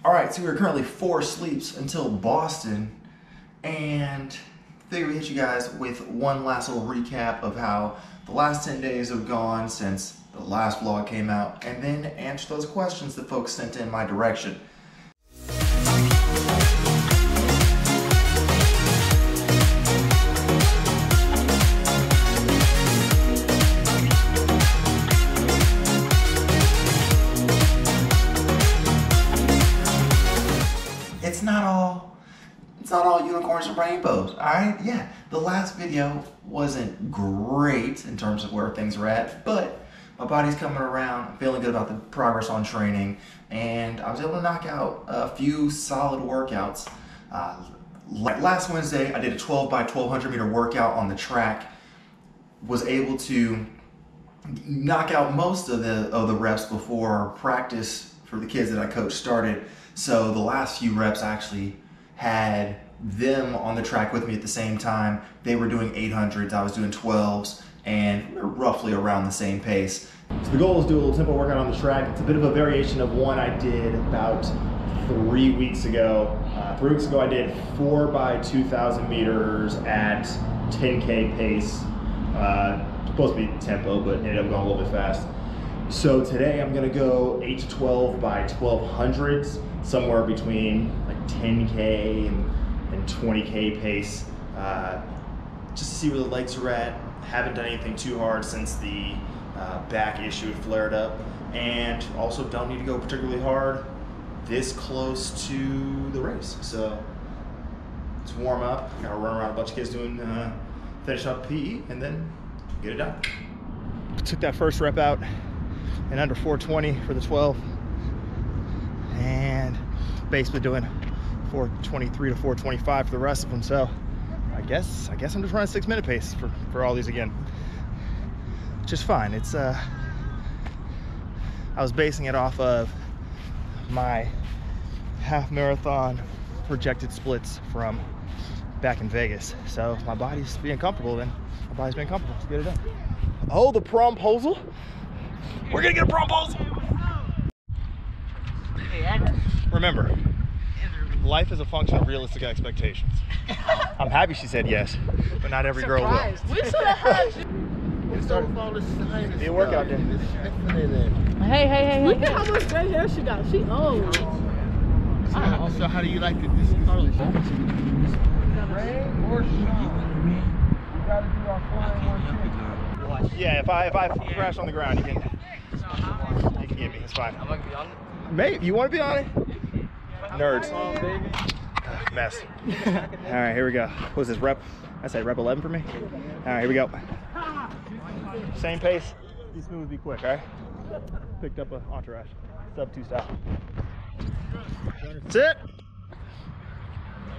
Alright, so we're currently 4 sleeps until Boston, and figure we hit you guys with one last little recap of how the last 10 days have gone since the last vlog came out, and then answer those questions that folks sent in my direction. It's not all unicorns and rainbows, alright? Yeah, the last video wasn't great in terms of where things are at, but my body's coming around. I'm feeling good about the progress on training, and I was able to knock out a few solid workouts. Like last Wednesday, I did a 12 by 1200 meter workout on the track. Was able to knock out most of the reps before practice for the kids that I coach started. So the last few reps I actually had them on the track with me at the same time. They were doing 800s, I was doing 12s, and we're roughly around the same pace. So the goal is to do a little tempo workout on the track. It's a bit of a variation of one I did about 3 weeks ago. 3 weeks ago I did 4 by 2,000 meters at 10K pace. Supposed to be tempo, but ended up going a little bit fast. So today I'm gonna go 8 to 12 by 1200s, somewhere between like 10K and 20K pace, just to see where the legs are at. Haven't done anything too hard since the back issue had flared up, and also don't need to go particularly hard this close to the race. So let's warm up. Gotta run around a bunch of kids doing finish up PE and then get it done. Took that first rep out in under 420 for the 12, and basically doing 423 to 425 for the rest of them. So I guess I'm just running 6-minute pace for all these again, which is fine. It's I was basing it off of my half marathon projected splits from back in Vegas. So if my body's being comfortable, then my body's being comfortable. Let's get it done. Oh, the promposal. We're gonna get a promposal. Remember, life is a function of realistic expectations. I'm happy she said yes, but not every girl will. We should have had you. Be a workout then. Hey. Look at how much gray hair she got. She old. Also, how do you like this color? Rain or shine, we gotta do our flying one too. Yeah, if I crash on the ground, you can get me. It's fine. Mate, you want to be on it? Nerds. Mess. All right, here we go. What was this, rep? I said rep 11 for me. All right, here we go. Same pace. Be smooth, be quick, all right? Picked up an entourage. Sub 2 stop. That's it.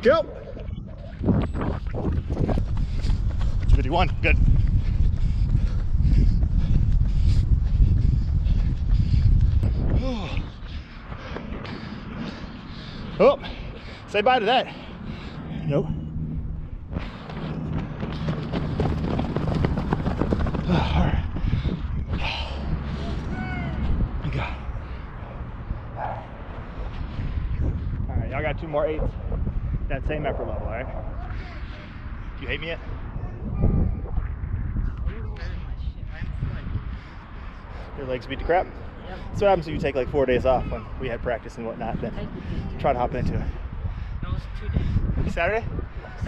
Go. 251, good. Oh, say bye to that. Nope. All right. You got it. All right, y'all got 2 more 8s. That same effort level, all right? You hate me yet? Your legs beat the crap? Yep. That's what happens when you take like 4 days off when we had practice and whatnot. Then try to hop into it. No, it was 2 days. Saturday?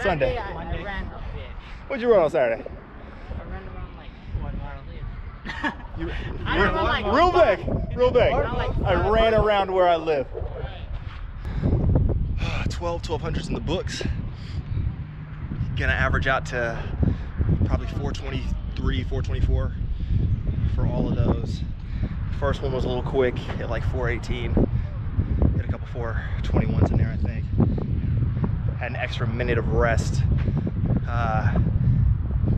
Sunday. I ran a bit. What'd you run on Saturday? I ran around like where I live. Real big. I ran around where I live. 1200s in the books. Gonna average out to probably 423, 424 for all of those. First one was a little quick at like 418. Hit a couple 421s in there, I think. Had an extra minute of rest.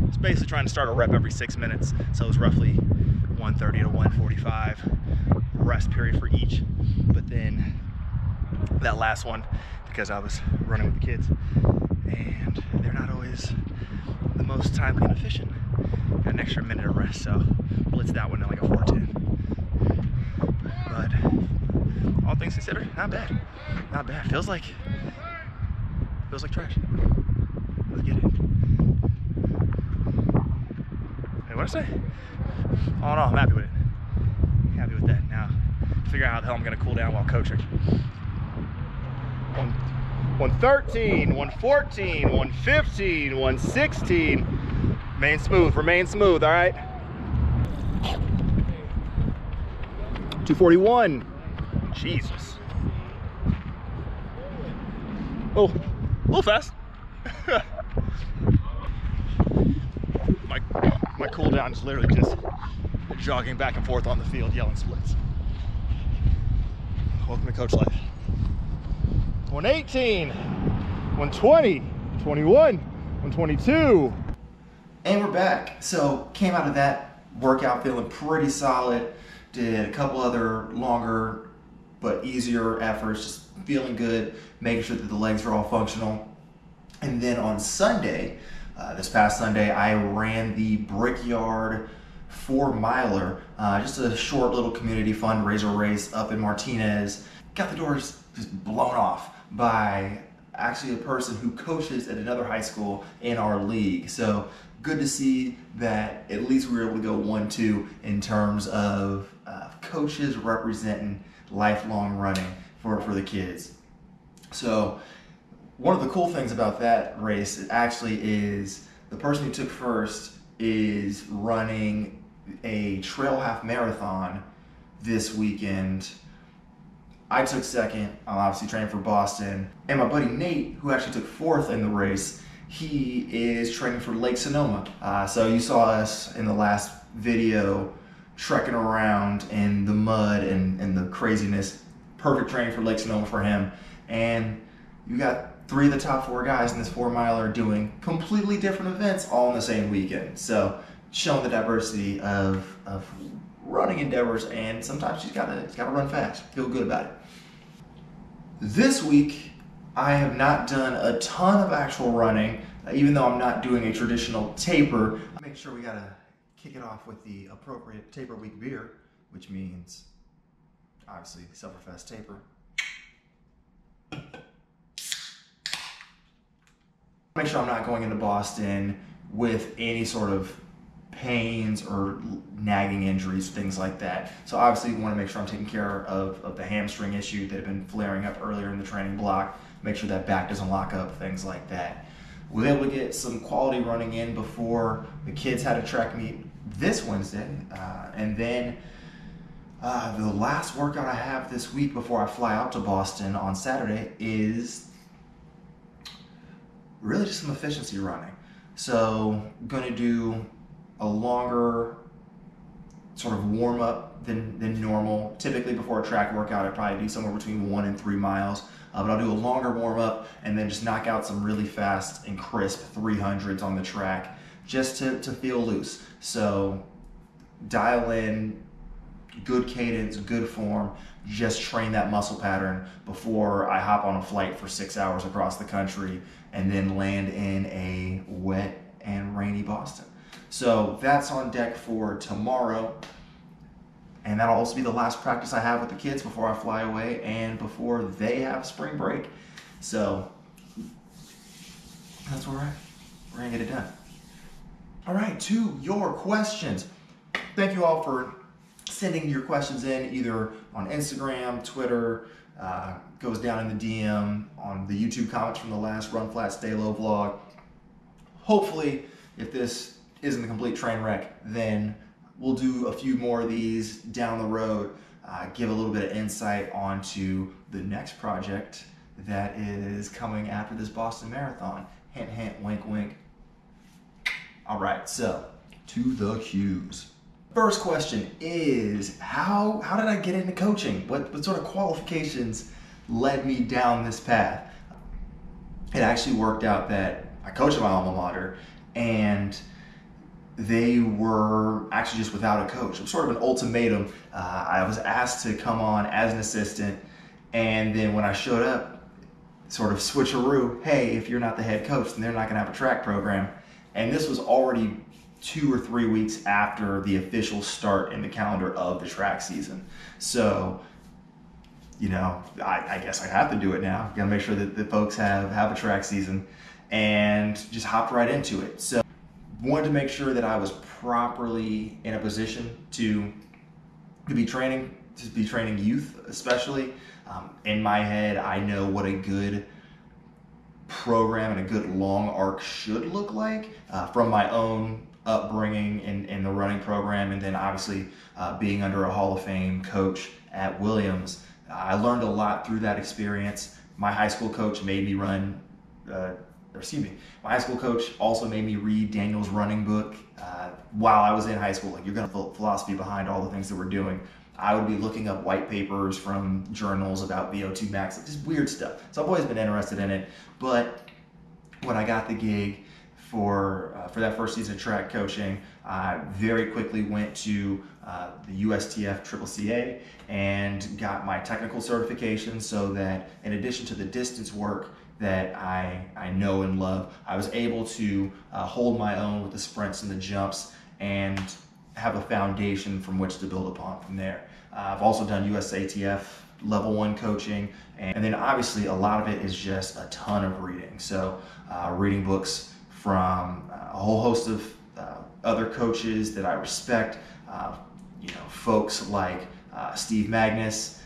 It's basically trying to start a rep every 6 minutes, so it was roughly 130 to 145 rest period for each. But then that last one, because I was running with the kids, and they're not always the most timely and efficient. Got an extra minute of rest, so blitzed that one at like a 410. But all things considered, not bad. Not bad. Feels like trash. Let's get it. Hey, what'd I say? Oh no, I'm happy with it. Happy with that. Now, figure out how the hell I'm gonna cool down while coaching. 113, 114, 115, 116. Remain smooth, all right? 241. Jesus. Oh, a little fast. my cool down is literally just jogging back and forth on the field, yelling splits. Welcome to coach life. 118, 120, 21, 122. And we're back. So came out of that workout feeling pretty solid. Did a couple other longer but easier efforts, just feeling good, making sure that the legs are all functional. And then on Sunday, this past Sunday, I ran the Brickyard 4-miler, just a short little community fundraiser race up in Martinez. Got the doors just blown off by actually a person who coaches at another high school in our league. So good to see that at least we were able to go 1-2 in terms of coaches representing lifelong running for the kids. So one of the cool things about that race actually is the person who took first is running a trail half marathon this weekend. I took second. I'm obviously training for Boston. And my buddy Nate, who actually took fourth in the race, he is training for Lake Sonoma. So you saw us in the last video trekking around in the mud and the craziness. Perfect training for Lake Sonoma for him. And you got 3 of the top 4 guys in this 4-miler doing completely different events all in the same weekend. So showing the diversity of running endeavors, and sometimes you gotta run fast, feel good about it. This week, I have not done a ton of actual running, even though I'm not doing a traditional taper. I make sure we gotta kick it off with the appropriate taper week beer, which means obviously Silverfest taper. Make sure I'm not going into Boston with any sort of pains or nagging injuries, things like that. So obviously we want to make sure I'm taking care of the hamstring issue that had been flaring up earlier in the training block, make sure that back doesn't lock up, things like that. We were able to get some quality running in before the kids had a track meet this Wednesday, and then the last workout I have this week before I fly out to Boston on Saturday is really just some efficiency running. So I'm going to do a longer sort of warm up than normal. Typically before a track workout, I probably do somewhere between 1 and 3 miles. But I'll do a longer warm up and then just knock out some really fast and crisp 300s on the track just to feel loose. So dial in good cadence, good form, just train that muscle pattern before I hop on a flight for 6 hours across the country and then land in a wet and rainy Boston. So that's on deck for tomorrow. And that'll also be the last practice I have with the kids before I fly away and before they have spring break. So that's where we're at. We're gonna get it done. All right, to your questions. Thank you all for sending your questions in either on Instagram, Twitter, goes down in the DM, on the YouTube comments from the last Run Flat Stay Low vlog. Hopefully, if this isn't a complete train wreck, then we'll do a few more of these down the road, give a little bit of insight onto the next project that is coming after this Boston Marathon. Hint, hint, wink, wink. All right, so to the cues. First question is, how did I get into coaching? What sort of qualifications led me down this path? It actually worked out that I coach at my alma mater, and they were actually just without a coach. It was sort of an ultimatum. I was asked to come on as an assistant, and then when I showed up, sort of switcheroo, hey, if you're not the head coach, then they're not gonna have a track program. And this was already 2 or 3 weeks after the official start in the calendar of the track season. So you know, I guess I have to do it now. Gotta make sure that the folks have a track season, and just hopped right into it. So wanted to make sure that I was properly in a position to be training youth, especially. In my head, I know what a good program and a good long arc should look like from my own upbringing in the running program, and then obviously being under a Hall of Fame coach at Williams. I learned a lot through that experience. My high school coach made me run, my high school coach also made me read Daniel's running book while I was in high school. Like, you're gonna philosophy behind all the things that we're doing. I would be looking up white papers from journals about VO2 max, just weird stuff. So I've always been interested in it. But when I got the gig for that first season of track coaching, I very quickly went to the USTF CCCA and got my technical certification, so that in addition to the distance work that I know and love, I was able to hold my own with the sprints and the jumps and have a foundation from which to build upon from there. I've also done USATF level 1 coaching, and then obviously a lot of it is just a ton of reading. So reading books from a whole host of other coaches that I respect, folks like Steve Magnus,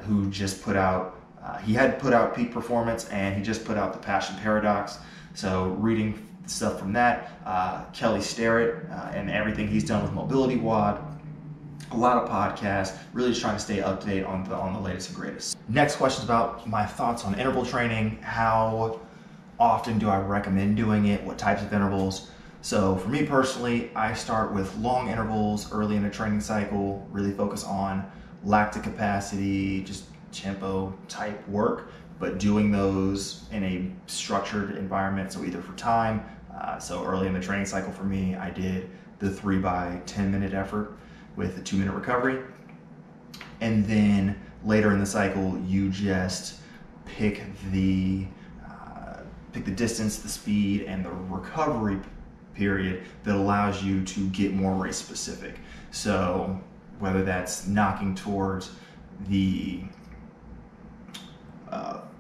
who just put out, he had put out Peak Performance, and he just put out The Passion Paradox. So reading stuff from that, Kelly Starrett and everything he's done with Mobility WOD, a lot of podcasts, really just trying to stay up to date on the latest and greatest. Next question is about my thoughts on interval training. How often do I recommend doing it? What types of intervals? So for me personally, I start with long intervals early in a training cycle, really focus on lactic capacity, just tempo type work, but doing those in a structured environment. So either for time, so early in the training cycle for me, I did the 3 by 10 minute effort with a 2-minute recovery. And then later in the cycle, you just pick the distance, the speed, and the recovery period that allows you to get more race specific. So whether that's knocking towards the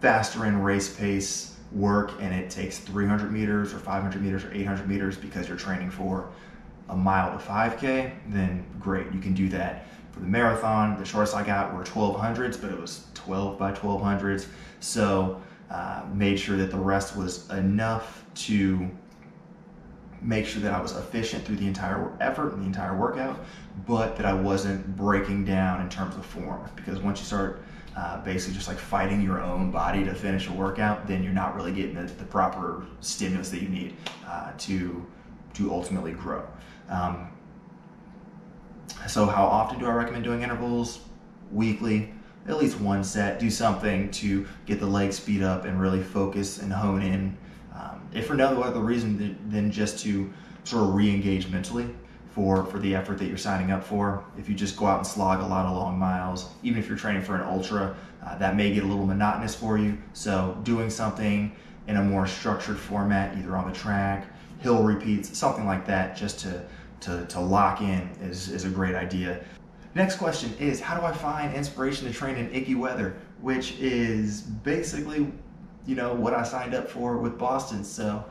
faster in race pace work, and it takes 300 meters or 500 meters or 800 meters because you're training for a mile to 5K, then great, you can do that. For the marathon, the shortest I got were 1200s, but it was 12 by 1200s. So made sure that the rest was enough to make sure that I was efficient through the entire effort and the entire workout, but that I wasn't breaking down in terms of form. Because once you start basically just like fighting your own body to finish a workout, then you're not really getting the proper stimulus that you need to ultimately grow. So how often do I recommend doing intervals? Weekly, at least 1 set. Do something to get the leg speed up and really focus and hone in. If for no other reason than just to sort of re-engage mentally for the effort that you're signing up for. If you just go out and slog a lot of long miles, even if you're training for an ultra, that may get a little monotonous for you. So doing something in a more structured format, either on the track, hill repeats, something like that, just to lock in is a great idea. Next question is, how do I find inspiration to train in icky weather? Which is basically, what I signed up for with Boston, so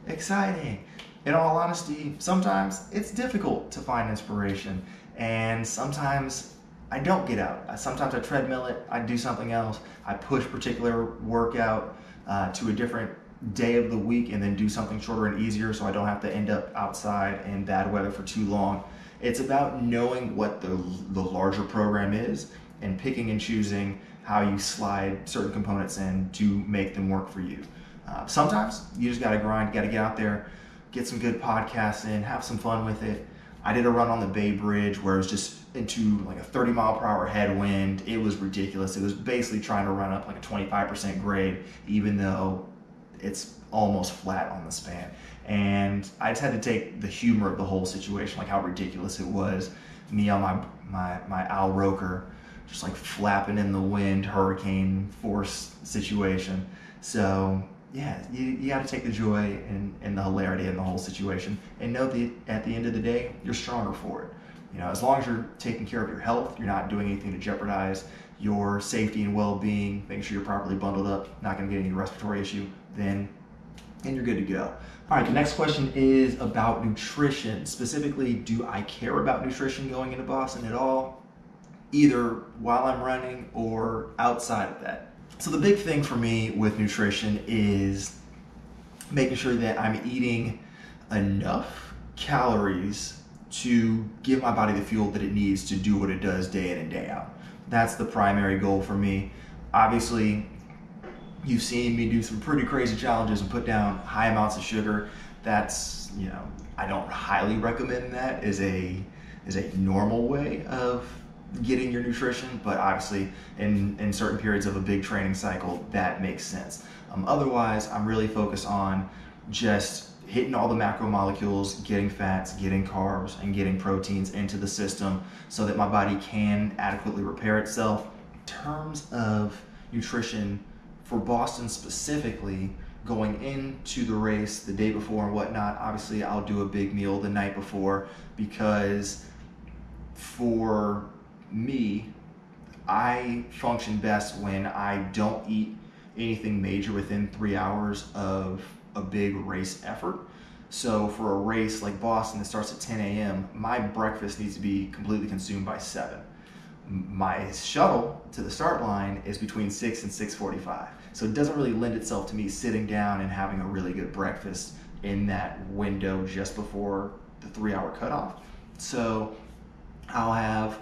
exciting. In all honesty, sometimes it's difficult to find inspiration, and sometimes I don't get out. Sometimes I treadmill it, I do something else, I push particular workout to a different day of the week and then do something shorter and easier so I don't have to end up outside in bad weather for too long. It's about knowing what the larger program is and picking and choosing how you slide certain components in to make them work for you. Sometimes you just gotta grind, you gotta get out there, get some good podcasts in, have some fun with it. I did a run on the Bay Bridge where it was just into like a 30-mile-per-hour headwind. It was ridiculous. It was basically trying to run up like a 25% grade, even though it's almost flat on the span. And I just had to take the humor of the whole situation, like how ridiculous it was. Me on my Al Roker, just like flapping in the wind, hurricane force situation. So yeah, you got to take the joy and the hilarity in the whole situation, and know that at the end of the day, you're stronger for it. As long as you're taking care of your health, you're not doing anything to jeopardize your safety and well-being, making sure you're properly bundled up, not gonna get any respiratory issue, then you're good to go. All right, the next question is about nutrition. Specifically, do I care about nutrition going into Boston at all? Either while I'm running or outside of that. So the big thing for me with nutrition is making sure that I'm eating enough calories to give my body the fuel that it needs to do what it does day in and day out. That's the primary goal for me. Obviously, you've seen me do some pretty crazy challenges and put down high amounts of sugar. That's, you know, I don't highly recommend that as a normal way of getting your nutrition, but obviously in certain periods of a big training cycle, that makes sense. Otherwise, I'm really focused on just hitting all the macromolecules, getting fats, getting carbs, and getting proteins into the system so that my body can adequately repair itself. In terms of nutrition for Boston specifically, going into the race the day before and whatnot, obviously I'll do a big meal the night before, because for me, I function best when I don't eat anything major within 3 hours of a big race effort. So for a race like Boston that starts at 10 a.m., my breakfast needs to be completely consumed by 7. My shuttle to the start line is between 6 and 6:45. So it doesn't really lend itself to me sitting down and having a really good breakfast in that window just before the 3-hour cutoff. So I'll have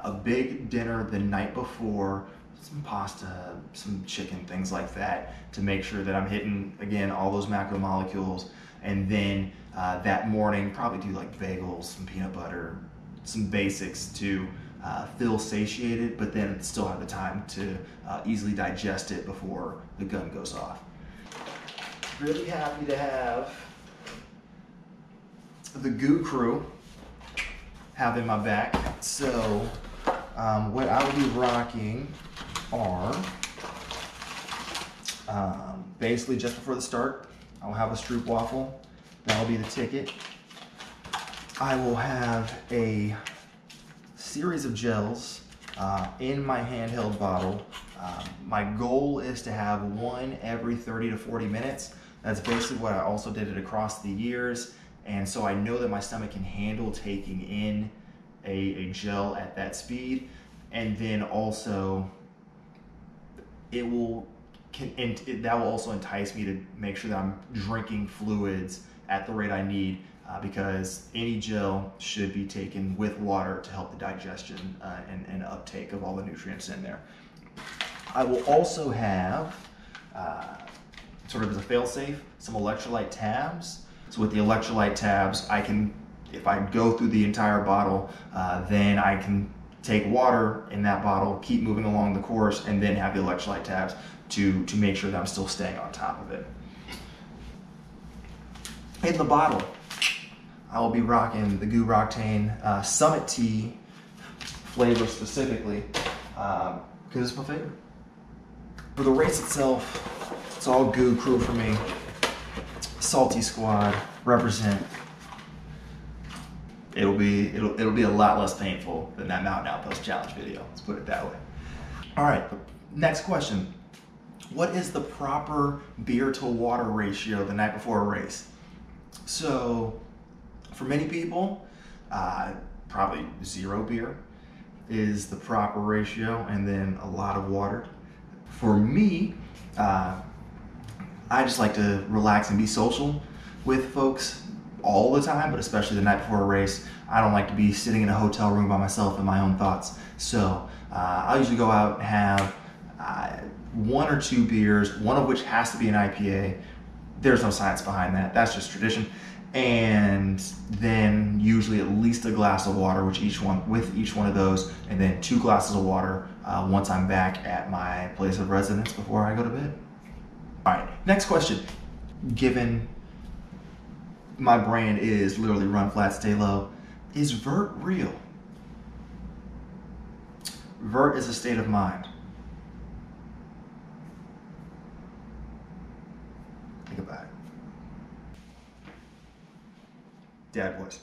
a big dinner the night before, some pasta, some chicken, things like that, to make sure that I'm hitting, again, all those macromolecules. And then that morning, probably do like bagels, some peanut butter, some basics to feel satiated, but then still have the time to easily digest it before the gun goes off. Really happy to have the Goo crew having my back. So what I will be rocking are basically just before the start, I'll have a Stroop waffle. That'll be the ticket. I will have a series of gels in my handheld bottle. My goal is to have one every 30 to 40 minutes. That's basically what I also did it across the years. And so I know that my stomach can handle taking in a gel at that speed. And then also that will also entice me to make sure that I'm drinking fluids at the rate I need, because any gel should be taken with water to help the digestion and uptake of all the nutrients in there. I will also have, sort of as a fail-safe, some electrolyte tabs. So with the electrolyte tabs, I can, if I go through the entire bottle, then I can take water in that bottle, keep moving along the course, and then have the electrolyte tabs to make sure that I'm still staying on top of it. In the bottle, I will be rocking the Goo Roctane Summit Tea flavor specifically, because it's my favorite. For the race itself, it's all Goo crew for me. Salty Squad, represent. It'll be a lot less painful than that Mountain Outpost Challenge video. Let's put it that way. All right, next question. What is the proper beer to water ratio the night before a race? So, for many people, probably 0 beer is the proper ratio, and then a lot of water. For me, I just like to relax and be social with folks all the time, but especially the night before a race. I don't like to be sitting in a hotel room by myself in my own thoughts. So I usually go out and have 1 or 2 beers, one of which has to be an IPA. There's no science behind that. That's just tradition. And then usually at least a glass of water with each one of those, and then 2 glasses of water once I'm back at my place of residence before I go to bed. All right, next question. Given my brand is literally run flat, stay low, is vert real? Vert is a state of mind. Think about it. Dad voice.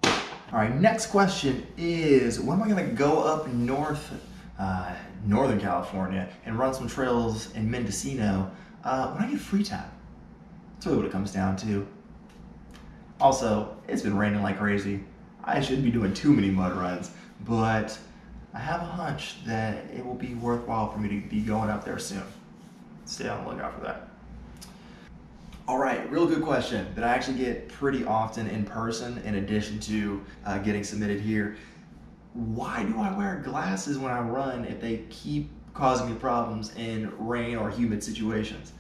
All right, next question is, when am I gonna go up north Northern California and run some trails in Mendocino when I get free time. That's really what it comes down to. Also, it's been raining like crazy. I shouldn't be doing too many mud runs, but I have a hunch that it will be worthwhile for me to be going up there soon. Stay on the lookout for that. All right, real good question that I actually get pretty often in person in addition to getting submitted here. Why do I wear glasses when I run if they keep causing me problems in rain or humid situations?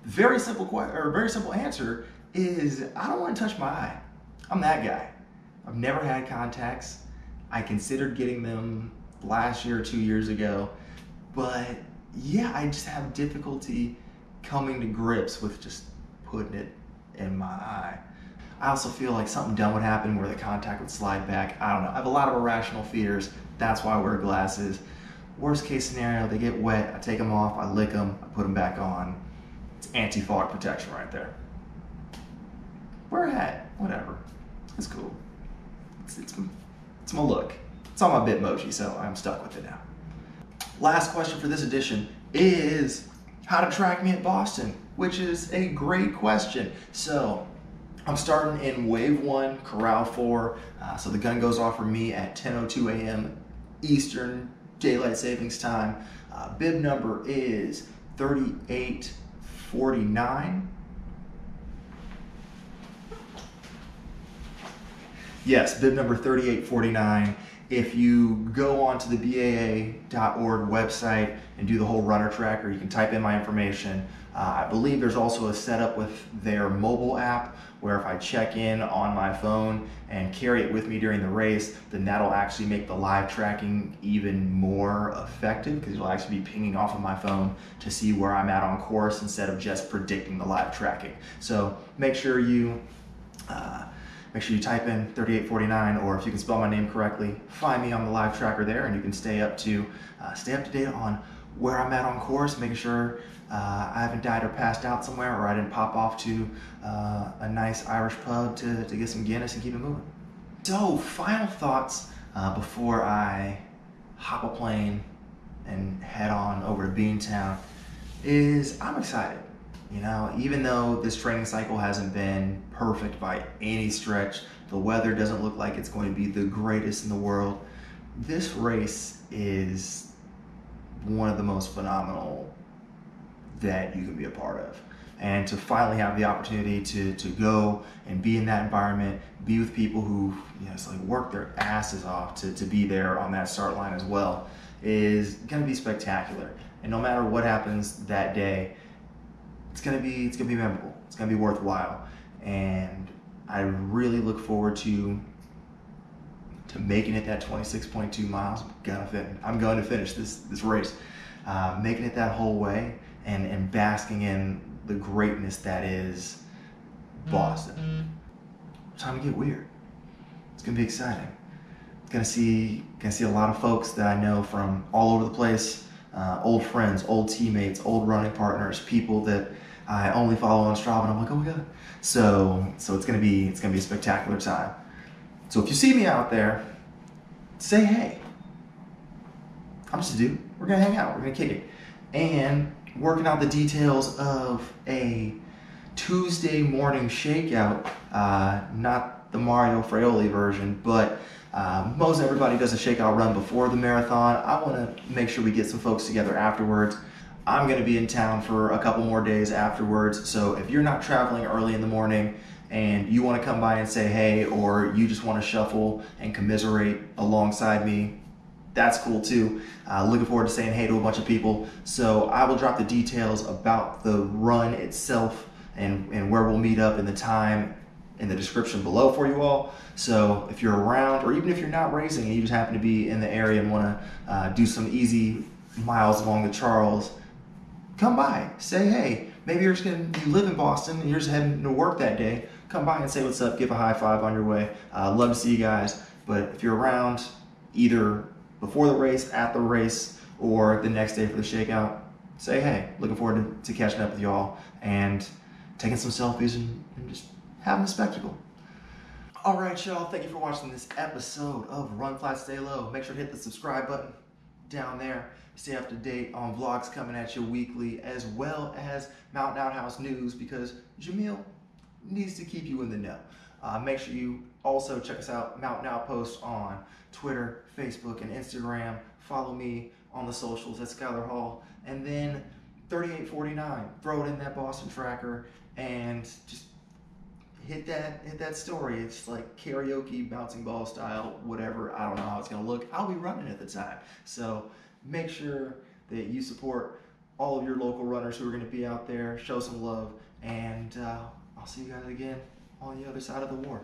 Very simple answer is I don't want to touch my eye. I'm that guy. I've never had contacts. I considered getting them last year or 2 years ago, but yeah, I just have difficulty coming to grips with just putting it in my eye. I also feel like something dumb would happen where the contact would slide back. I don't know. I have a lot of irrational fears. That's why I wear glasses. Worst case scenario, they get wet. I take them off, I lick them, I put them back on. It's anti-fog protection right there. Wear a hat, whatever. It's cool. It's my look. It's on my Bitmoji, so I'm stuck with it now. Last question for this edition is how to track me at Boston, which is a great question. So I'm starting in wave 1, corral 4. So the gun goes off for me at 10:02 a.m. Eastern Daylight Savings Time. Bib number is 3849. Yes, bib number 3849. If you go onto the BAA.org website and do the whole runner tracker, you can type in my information. I believe there's also a setup with their mobile app where if I check in on my phone and carry it with me during the race, then that'll actually make the live tracking even more effective because it'll actually be pinging off of my phone to see where I'm at on course instead of just predicting the live tracking. So make sure you type in 3849, or if you can spell my name correctly, find me on the live tracker there, and you can stay up to date on where I'm at on course, making sure I haven't died or passed out somewhere, or I didn't pop off to a nice Irish pub to get some Guinness and keep it moving. So, final thoughts before I hop a plane and head on over to Beantown is I'm excited. You know, even though this training cycle hasn't been perfect by any stretch, the weather doesn't look like it's going to be the greatest in the world, this race is one of the most phenomenal that you can be a part of. And to finally have the opportunity to go and be in that environment, be with people who, you know, it's like work their asses off to be there on that start line as well, is gonna be spectacular. And no matter what happens that day, it's gonna be memorable. It's gonna be worthwhile, and I really look forward to making it that 26.2 miles. I'm going to finish this race, making it that whole way, and basking in the greatness that is Boston. Time to get weird. It's gonna be exciting. Gonna see a lot of folks that I know from all over the place. Old friends, old teammates, old running partners, people that I only follow on Strava, and I'm like, oh my god. So it's gonna be a spectacular time. So if you see me out there, say hey. I'm just a dude. We're gonna hang out. We're gonna kick it, and working out the details of a Tuesday morning shakeout. Not the Mario Fraioli version, but most everybody does a shakeout run before the marathon. I want to make sure we get some folks together afterwards. I'm going to be in town for a couple more days afterwards, so if you're not traveling early in the morning and you want to come by and say hey, or you just want to shuffle and commiserate alongside me, that's cool too. Looking forward to saying hey to a bunch of people. So I will drop the details about the run itself and where we'll meet up and the time in the description below for you all. So if you're around, or even if you're not racing and you just happen to be in the area and want to do some easy miles along the Charles, come by, say hey. Maybe you live in Boston and you're just heading to work that day. Come by and say what's up, give a high five on your way. Love to see you guys. But if you're around, either before the race, at the race, or the next day for the shakeout, say hey. Looking forward to catching up with y'all and taking some selfies and just having a spectacle. All right, y'all, thank you for watching this episode of Run Flat, Stay Low. Make sure to hit the subscribe button, down there. Stay up to date on vlogs coming at you weekly, as well as Mountain Outhouse news, because Jamil needs to keep you in the know. Make sure you also check us out, Mountain Outpost, on Twitter, Facebook, and Instagram. Follow me on the socials at Schuyler Hall. And then 3849, throw it in that Boston tracker and just hit that story. It's like karaoke, bouncing ball style, whatever. I don't know how it's gonna look. I'll be running at the time. So make sure that you support all of your local runners who are gonna be out there. Show some love, and I'll see you guys again on the other side of the war.